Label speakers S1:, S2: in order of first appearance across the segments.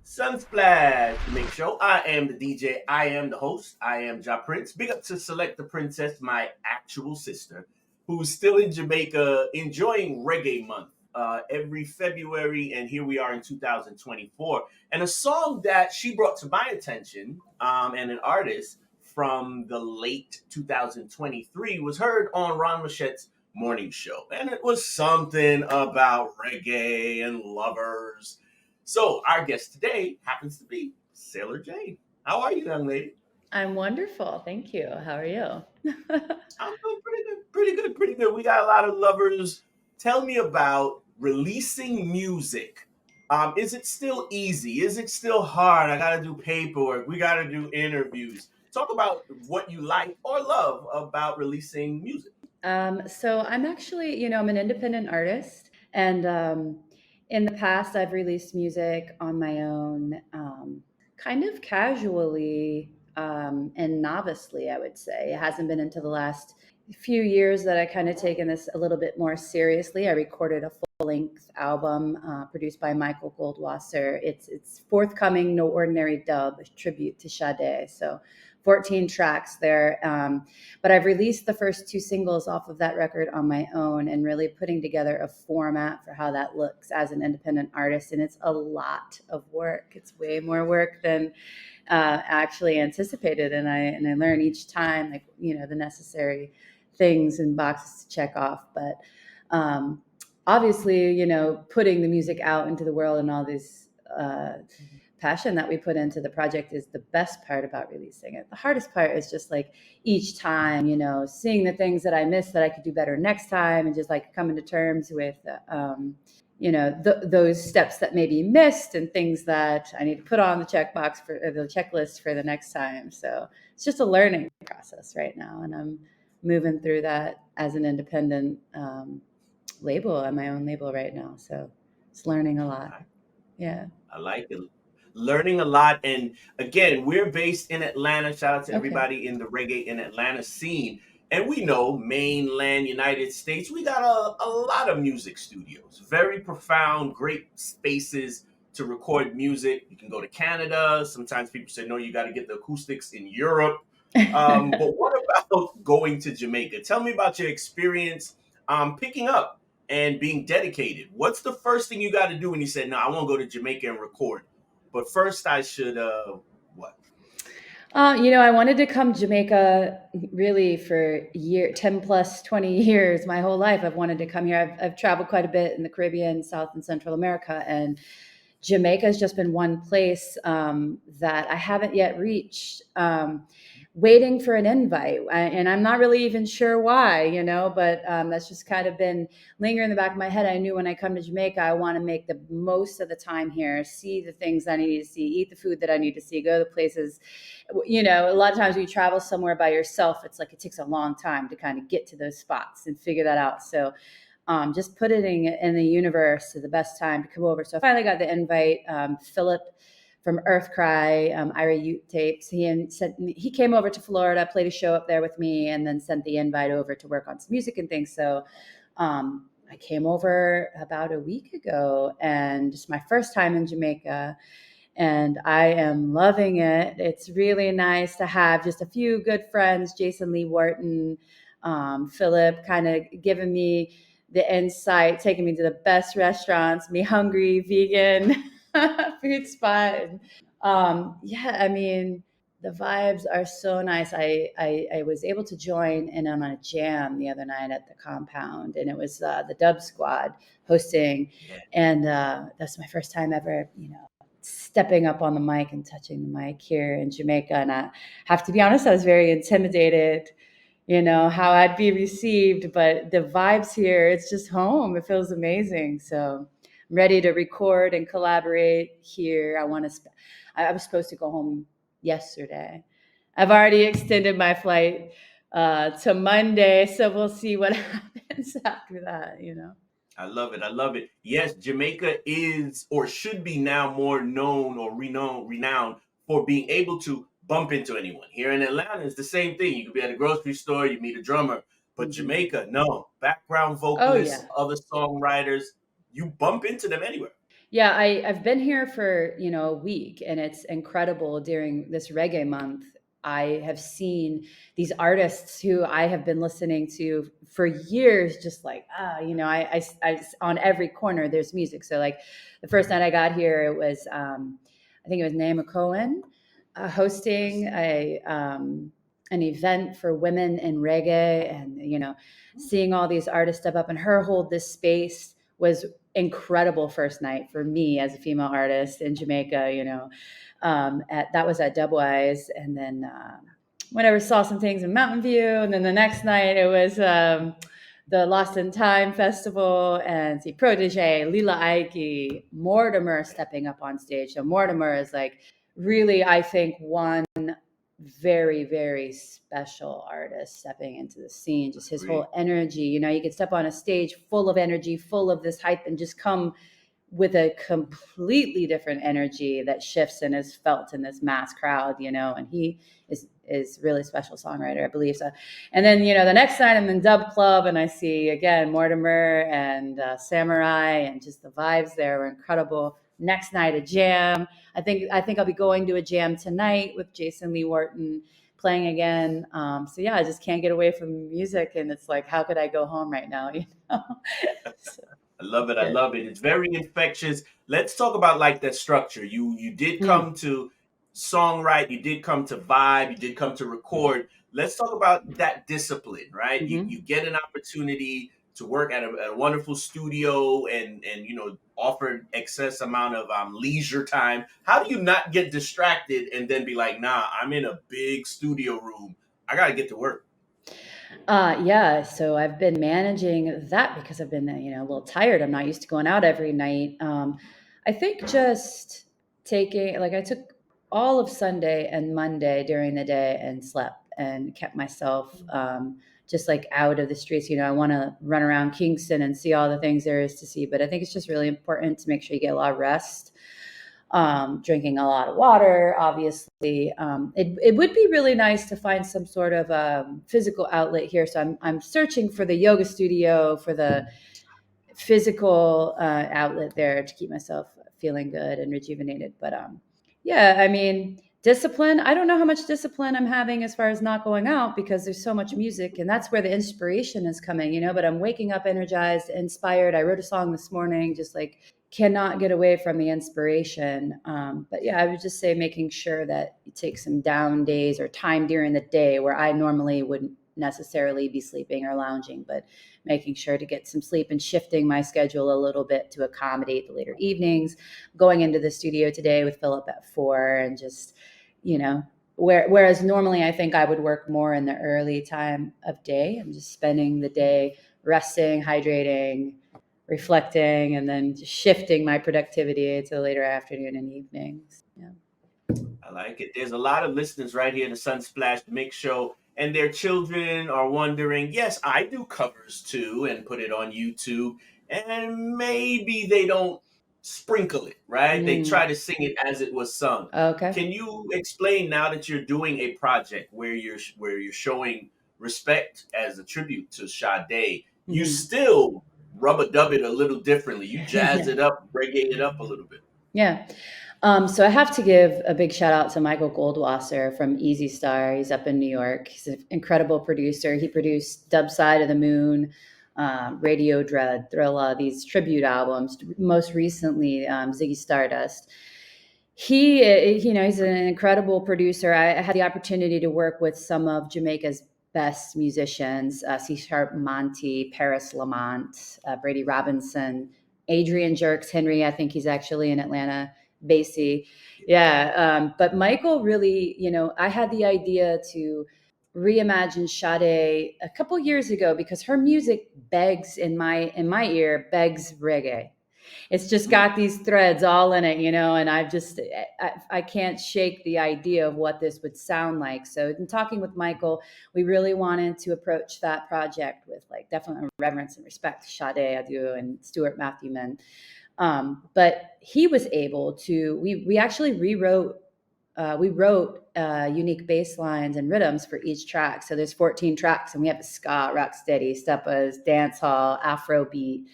S1: Sunsplash, the Make Show. I am the DJ. I am the host. I am Ja Prince. Big up to Selecta Princess, my actual sister, who's still in Jamaica enjoying Reggae Month every February. And here we are in 2024. And a song that she brought to my attention and an artist from the late 2023 was heard on Ron Machette's morning show. And it was something about reggae and lovers. So our guest today happens to be Sailor Jane. How are you, young lady?
S2: I'm wonderful. Thank you. How are you?
S1: I'm doing pretty good, pretty good, pretty good. We got a lot of lovers. Tell me about releasing music. Is it still easy? Is it still hard? I got to do paperwork. We got to do interviews. Talk about what you like or love about releasing music.
S2: So I'm actually, I'm an independent artist, and in the past, I've released music on my own, kind of casually and novicely, I would say. It hasn't been until the last few years that I kind of taken this a little bit more seriously. I recorded a full-length album produced by Michael Goldwasser. It's forthcoming, No Ordinary Dub, a tribute to Sade. So 14 tracks there. But I've released the first two singles off of that record on my own and really putting together a format for how that looks as an independent artist. And it's a lot of work. It's way more work than actually anticipated. And I learn each time, like, the necessary things and boxes to check off. But obviously, putting the music out into the world and all this passion that we put into the project is the best part about releasing it. The hardest part is just like each time, seeing the things that I missed that I could do better next time, and just like coming to terms with, those steps that may be missed and things that I need to put on the checkbox for or the checklist for the next time. So it's just a learning process right now, and I'm moving through that as an independent label on my own label right now. So it's learning a lot. Yeah.
S1: I like it. Learning a lot. And again, we're based in Atlanta. Shout out to
S2: Okay.
S1: everybody in the reggae in Atlanta scene. And we know mainland United States, we got a lot of music studios, very profound, great spaces to record music. You can go to Canada. Sometimes people say, no, you got to get the acoustics in Europe. But what about going to Jamaica? Tell me about your experience picking up and being dedicated. What's the first thing you got to do when you said, no, I want to go to Jamaica and record? But first, I should what?
S2: I wanted to come to Jamaica really for 10 plus 20 years, my whole life. I've wanted to come here. I've traveled quite a bit in the Caribbean, South and Central America, and Jamaica has just been one place that I haven't yet reached. Waiting for an invite, and I'm not really even sure why, but that's just kind of been lingering in the back of my head. I knew when I come to Jamaica, I want to make the most of the time here, see the things I need to see, eat the food that I need to see, go to the places. A lot of times when you travel somewhere by yourself, it's like it takes a long time to kind of get to those spots and figure that out. So just putting it in the universe to the best time to come over. So I finally got the invite. Philip from Earthcry, Ira Ute Tapes. He came over to Florida, played a show up there with me, and then sent the invite over to work on some music and things. So I came over about a week ago, and it's my first time in Jamaica, and I am loving it. It's really nice to have just a few good friends, Jason Lee Wharton, Philip, kind of giving me the insight, taking me to the best restaurants, me hungry, vegan food spot. And, yeah, I mean, the vibes are so nice. I was able to join in on a jam the other night at the compound, and it was the Dub Squad hosting.
S1: Yeah.
S2: And that's my first time ever, stepping up on the mic and touching the mic here in Jamaica. And I have to be honest, I was very intimidated, how I'd be received, but the vibes here, it's just home. It feels amazing. So I'm ready to record and collaborate here. I was supposed to go home yesterday. I've already extended my flight to Monday, so we'll see what happens after that.
S1: I love it. I love it. Yes, Jamaica is or should be now more known or renowned for being able to bump into anyone. Here in Atlanta, it's the same thing. You could be at a grocery store, you meet a drummer. But
S2: Hmm.
S1: Jamaica, no. Background
S2: Oh
S1: vocalists,
S2: yeah.
S1: other songwriters, you bump into them anywhere.
S2: Yeah, I've been here for, a week, and it's incredible during this reggae month. I have seen these artists who I have been listening to for years, just like, on every corner there's music. So like the first night I got here, it was, I think it was Naima Cohen hosting an event for women in reggae, and, seeing all these artists step up and her hold this space was incredible first night for me as a female artist in Jamaica, that was at Dubwise. And then whenever saw some things in Mountain View. And then the next night it was the Lost in Time Festival, and see Protege, Lila Ike, Mortimer stepping up on stage. So Mortimer is like really, I think, one very, very special artist stepping into the scene. Just his whole energy, you could step on a stage full of energy, full of this hype, and just come with a completely different energy that shifts and is felt in this mass crowd, and he is really special songwriter, I believe. So, and then, the next night I'm in Dub Club and I see again Mortimer and Samurai, and just the vibes there were incredible. Next night a jam. I think I'll be going to a jam tonight with Jason Lee Wharton playing again. So yeah, I just can't get away from music, and it's like, how could I go home right now? So,
S1: I love it. I
S2: yeah.
S1: love it. It's very infectious. Let's talk about like that structure. You did
S2: Mm.
S1: come to songwrite, you did come to vibe, you did come to record. Let's talk about that discipline, right? You
S2: Mm-hmm.
S1: get an opportunity to work at a wonderful studio and offer excess amount of leisure time. How do you not get distracted and then be like, nah, I'm in a big studio room. I gotta get to work.
S2: Yeah, so I've been managing that because I've been, a little tired. I'm not used to going out every night. I think just I took all of Sunday and Monday during the day and slept and kept myself just like out of the streets. I want to run around Kingston and see all the things there is to see, but I think it's just really important to make sure you get a lot of rest, drinking a lot of water, obviously. It would be really nice to find some sort of physical outlet here. So I'm searching for the yoga studio, for the physical outlet there to keep myself feeling good and rejuvenated. But yeah, I mean, discipline. I don't know how much discipline I'm having as far as not going out because there's so much music, and that's where the inspiration is coming. But I'm waking up energized, inspired. I wrote a song this morning, just like cannot get away from the inspiration. But yeah, I would just say making sure that you take some down days or time during the day where I normally wouldn't necessarily be sleeping or lounging, but making sure to get some sleep and shifting my schedule a little bit to accommodate the later evenings. Going into the studio today with Philip at 4, and just, whereas normally I think I would work more in the early time of day, I'm just spending the day resting, hydrating, reflecting, and then just shifting my productivity to the later afternoon and evenings. Yeah.
S1: I like it. There's a lot of listeners right here in the Sunsplash Mix Show, and their children are wondering, yes, I do covers too and put it on YouTube, and maybe they don't sprinkle it, right? They
S2: Mm.
S1: try to sing it as it was sung.
S2: Okay.
S1: Can you explain now that you're doing a project where you're showing respect as a tribute to Sade, you
S2: Mhm.
S1: still rub a dub it a little differently. You jazz it up, reggae it up a little bit.
S2: Yeah. So I have to give a big shout out to Michael Goldwasser from Easy Star. He's up in New York. He's an incredible producer. He produced Dub Side of the Moon, Radio Dread, Thrilla, these tribute albums. Most recently, Ziggy Stardust. He's an incredible producer. I had the opportunity to work with some of Jamaica's best musicians: C Sharp Monty, Paris Lamont, Brady Robinson, Adrian Jerks Henry. I think he's actually in Atlanta. Basie. Yeah. But Michael really, I had the idea to reimagine Sade a couple years ago because her music begs in my ear, begs reggae. It's just
S1: Mm.
S2: got these threads all in it, and I can't shake the idea of what this would sound like. So in talking with Michael, we really wanted to approach that project with like definitely reverence and respect to Sade Adu and Stuart Matthewman. But he was able to. We actually rewrote. We wrote unique bass lines and rhythms for each track. So there's 14 tracks, and we have a ska, rock steady, stepas, dance hall, Afro beat.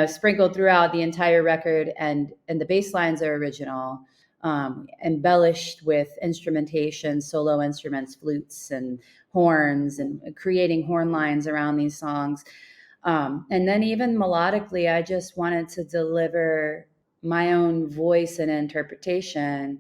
S2: sprinkled throughout the entire record, and the bass lines are original, embellished with instrumentation, solo instruments, flutes and horns, and creating horn lines around these songs. And then even melodically, I just wanted to deliver my own voice and interpretation,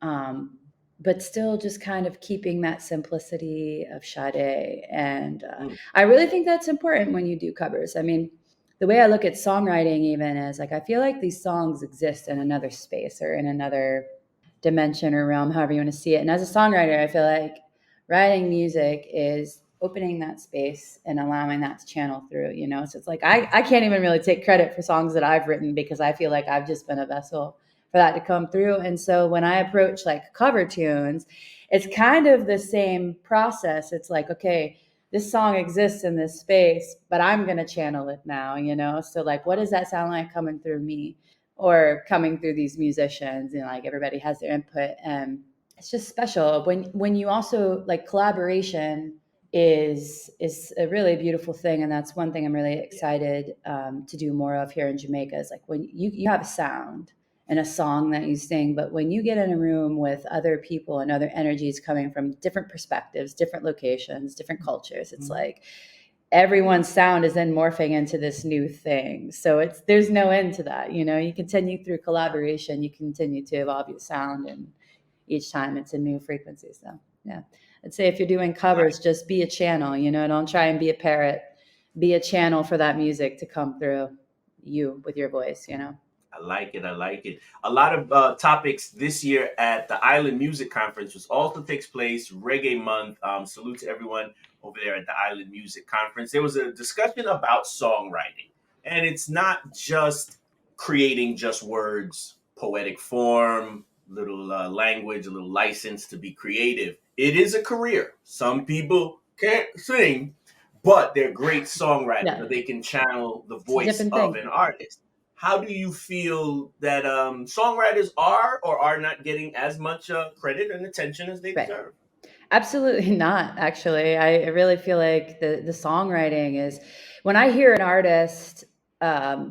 S2: um, but still just kind of keeping that simplicity of Sade. And
S1: Mm.
S2: I really think that's important when you do covers. I mean, the way I look at songwriting even is like, I feel like these songs exist in another space or in another dimension or realm, however you want to see it. And as a songwriter, I feel like writing music is opening that space and allowing that to channel through. So it's like, I can't even really take credit for songs that I've written because I feel like I've just been a vessel for that to come through. And so when I approach like cover tunes, it's kind of the same process. It's like, okay, this song exists in this space, but I'm going to channel it now. So like, what does that sound like coming through me or coming through these musicians? And like, everybody has their input, and it's just special when you also like collaboration is a really beautiful thing. And that's one thing I'm really excited to do more of here in Jamaica, is like when you have a sound and a song that you sing, but when you get in a room with other people and other energies coming from different perspectives, different locations, different cultures, it's like everyone's sound is then morphing into this new thing. So there's no end to that. You continue through collaboration, you continue to evolve your sound, and each time it's a new frequency. So yeah, I'd say if you're doing covers, just be a channel. Don't try and be a parrot. Be a channel for that music to come through you with your voice.
S1: I like it. I like it. A lot of topics this year at the Island Music Conference, which also takes place Reggae Month. Salute to everyone over there at the Island Music Conference. There was a discussion about songwriting, and it's not just creating just words, poetic form, little language, a little license to be creative. It is a career. Some people can't sing, but they're great songwriters,
S2: Yeah,
S1: or they can channel the
S2: it's a
S1: voice
S2: different
S1: of
S2: thing.
S1: an artist. How do you feel that songwriters are or are not getting as much credit and attention as they
S2: Right.
S1: deserve?
S2: Absolutely not, actually. I really feel like the songwriting is, when I hear an artist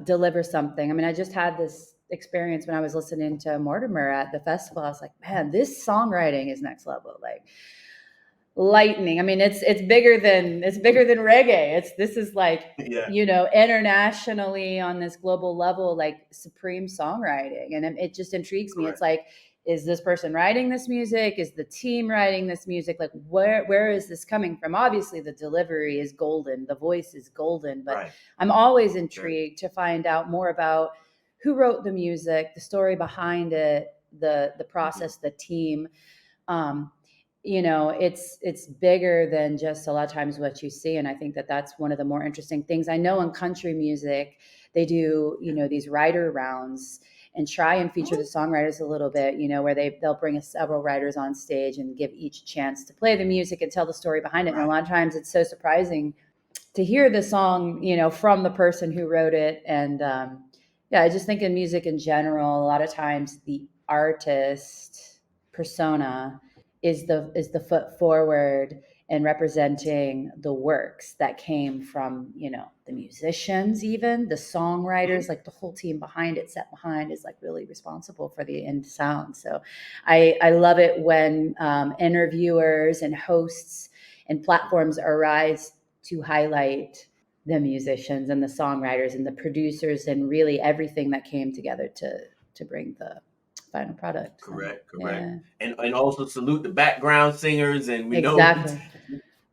S2: deliver something. I mean, I just had this experience when I was listening to Mortimer at the festival. I was like, man, this songwriting is next level. Like, lightning. I mean, it's bigger than reggae. This is like,
S1: Yeah,
S2: internationally on this global level, like supreme songwriting. And it just intrigues me. It's
S1: correct.
S2: like, is this person writing this music? Is the team writing this music? Like, where is this coming from? Obviously the delivery is golden, the voice is golden, but
S1: Right.
S2: I'm always
S1: Right.
S2: intrigued to find out more about who wrote the music, the story behind it, the
S1: Mhm.
S2: process, the team. um, it's bigger than just a lot of times what you see. And I think that that's one of the more interesting things. I know in country music they do
S1: Yeah.
S2: these writer rounds and try and feature the
S1: Mhm.
S2: songwriters a little bit, where they'll bring several writers on stage and give each a chance to play the music and tell the story behind it. And a
S1: Right.
S2: lot of times it's so surprising to hear the song, from the person who wrote it. And yeah, I just think in music in general, a lot of times the artist persona is the foot forward and representing the works that came from, the musicians, even the songwriters,
S1: Mhm.
S2: like the whole team behind it, set behind, is like really responsible for the end sound. So I love it when interviewers and hosts and platforms arise to highlight the musicians and the songwriters and the producers and really everything that came together to bring the final product. So
S1: Correct. Correct.
S2: yeah,
S1: And also salute the background singers. And we know
S2: exactly.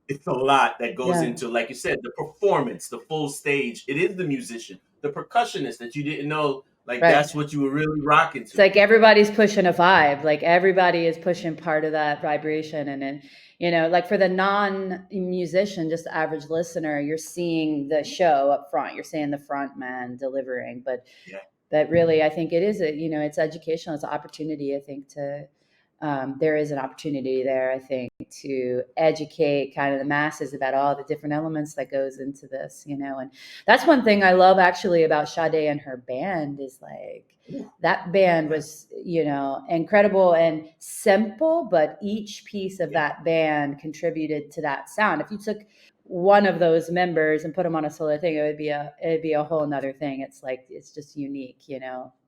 S1: it's a lot that goes
S2: Yeah,
S1: into, like you said, the performance, the full stage. It is the musician, the percussionist that you didn't know, like
S2: right.
S1: that's what you were really rocking
S2: It's
S1: to.
S2: like everybody's pushing a vibe. Like everybody is pushing part of that vibration. And then, like for the non-musician, just the average listener, you're seeing the show up front. You're seeing the front man delivering.
S1: Yeah.
S2: But really, I think it is it's educational. It's an opportunity, I think, there is an opportunity there, I think, to educate kind of the masses about all the different elements that goes into this. And that's one thing I love actually about Sade and her band, is like
S1: Ooh,
S2: that band
S1: yeah.
S2: was, incredible and simple, but each piece of
S1: Yeah.
S2: that band contributed to that sound. If you took one of those members and put them on a solo thing, it'd be a whole nother thing. It's like it's just unique,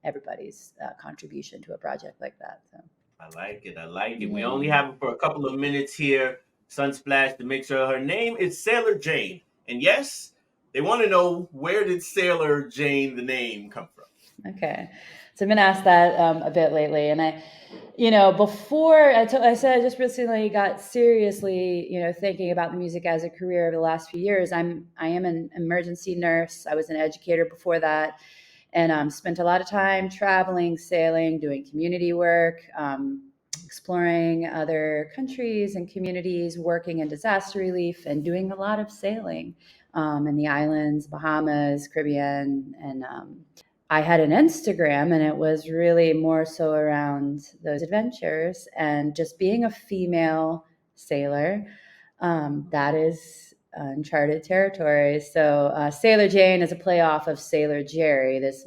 S2: everybody's contribution to a project like that. So
S1: I like it. I like it. We only
S2: yeah.
S1: have it for a couple of minutes here. Sunsplash to make sure her name is Sailor Jane. And yes, they want to know, where did Sailor Jane the name come from?
S2: Okay. So I've been asked that a bit lately, and before I said I just recently got seriously, thinking about the music as a career over the last few years. I am an emergency nurse. I was an educator before that, and spent a lot of time traveling, sailing, doing community work, exploring other countries and communities, working in disaster relief, and doing a lot of sailing in the islands, Bahamas, Caribbean, and I had an Instagram, and it was really more so around those adventures and just being a female sailor. That is uncharted territory. So Sailor Jane is a playoff of Sailor Jerry, this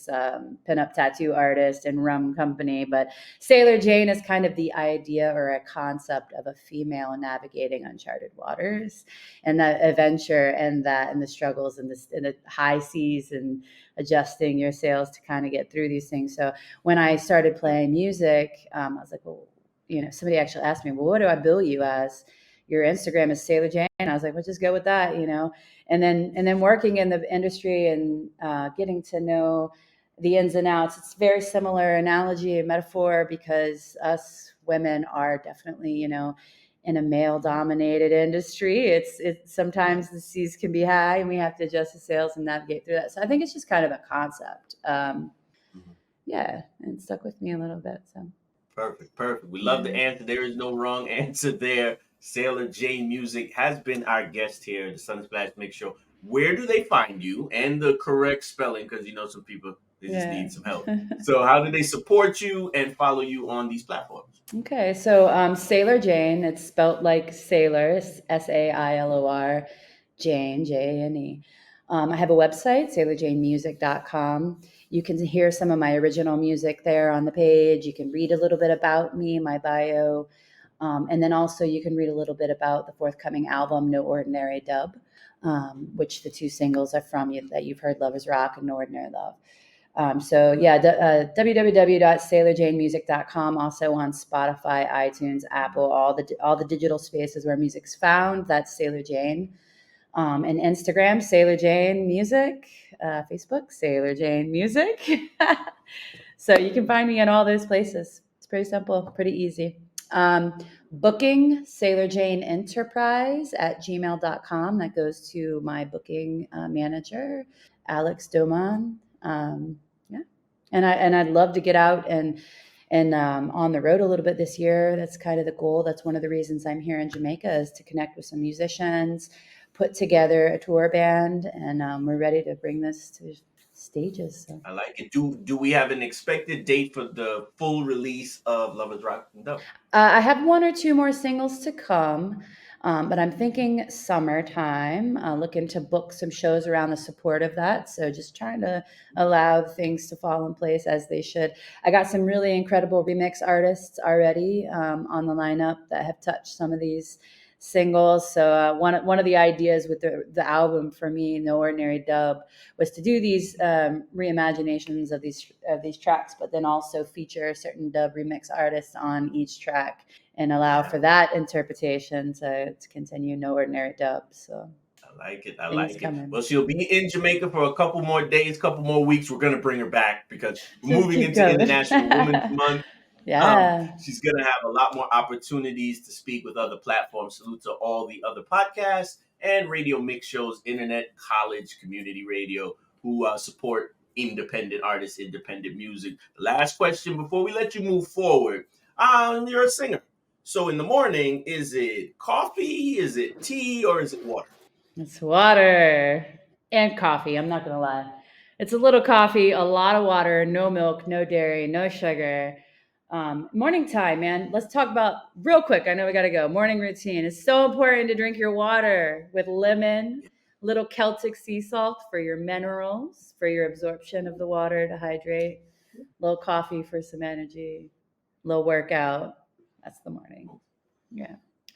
S2: pinup tattoo artist and rum company. But Sailor Jane is kind of the idea or a concept of a female navigating uncharted waters, and that adventure and the struggles and the high seas and adjusting your sails to kind of get through these things. So when I started playing music, I was like, well, somebody actually asked me, well, what do I bill you as? Your Instagram is Sailor Jane. I was like, well, just go with that, and then working in the industry and getting to know the ins and outs. It's very similar analogy and metaphor, because us women are definitely, in a male dominated industry. It's sometimes the seas can be high and we have to adjust the sails and navigate through that. So I think it's just kind of a concept.
S1: Mhm.
S2: Yeah, and it stuck with me a little bit. So
S1: Perfect, perfect. We love the
S2: yeah.
S1: answer. There is no wrong answer there. Sailor Jane Music has been our guest here at the Sunsplash Mix Show. Where do they find you, and the correct spelling? Because some people, they just
S2: Yeah.
S1: need some help. So how do they support you and follow you on these platforms?
S2: Okay, so Sailor Jane, it's spelt like sailor, Sailor, Jane, Jane. I have a website, sailorjanemusic.com. You can hear some of my original music there on the page. You can read a little bit about me, my bio, and then also you can read a little bit about the forthcoming album, No Ordinary Dub, which the two singles are from you that you've heard, Love is Rock and No Ordinary Love. So yeah, www.sailorjanemusic.com, also on Spotify, iTunes, Apple, all the digital spaces where music's found. That's Sailor Jane. And Instagram, Sailor Jane Music. Facebook, Sailor Jane Music. So you can find me in all those places. It's pretty simple, pretty easy. Booking, Sailor Jane Enterprise at gmail.com. That goes to my booking manager, Alex Doman. Yeah, and I'd love to get out and on the road a little bit this year. That's kind of the goal. That's one of the reasons I'm here in Jamaica, is to connect with some musicians, put together a tour band, and we're ready to bring this to stages. So.
S1: I like it. Do we have an expected date for the full release of Love is Rock? No.
S2: I have one or two more singles to come, but I'm thinking summertime. Looking to book some shows around the support of that. So just trying to allow things to fall in place as they should. I got some really incredible remix artists already on the lineup that have touched some of these singles. So one of the ideas with the album for me, No Ordinary Dub, was to do these reimaginations of these tracks, but then also feature certain dub remix artists on each track and allow
S1: Yeah,
S2: for that interpretation to continue. No Ordinary Dub. So
S1: I like it. I
S2: things
S1: like it.
S2: coming.
S1: Well, she'll be in Jamaica for a couple more days, couple more weeks. We're gonna bring her back because we're
S2: Just
S1: moving
S2: keep
S1: into
S2: going.
S1: International Women's Month.
S2: Yeah.
S1: She's going to have a lot more opportunities to speak with other platforms. Salute to all the other podcasts and radio mix shows, internet, college, community radio, who support independent artists, independent music. Last question before we let you move forward. You're a singer. So in the morning, is it coffee, is it tea, or is it water?
S2: It's water and coffee. I'm not going to lie. It's a little coffee, a lot of water, no milk, no dairy, no sugar. Morning time, man. Let's talk about real quick. I know we got to go. Morning routine. It's so important to drink your water with lemon, little Celtic sea salt for your minerals, for your absorption of the water to hydrate, little coffee for some energy, little workout. That's the morning. Yeah.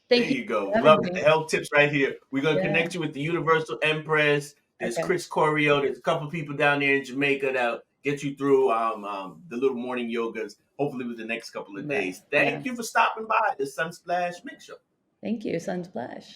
S1: There
S2: Thank you
S1: you go.
S2: for
S1: Love
S2: having
S1: it. The
S2: me.
S1: health tips right here. We're gonna
S2: Yeah.
S1: connect you with the Universal Empress. There's
S2: Okay.
S1: Chris Corio. There's a couple people down there in Jamaica that'll get you through the little morning yogas. Hopefully, with the next couple of
S2: Right.
S1: days.
S2: Yeah.
S1: Thank you for stopping by the Sunsplash Mix Show.
S2: Thank you, Sunsplash.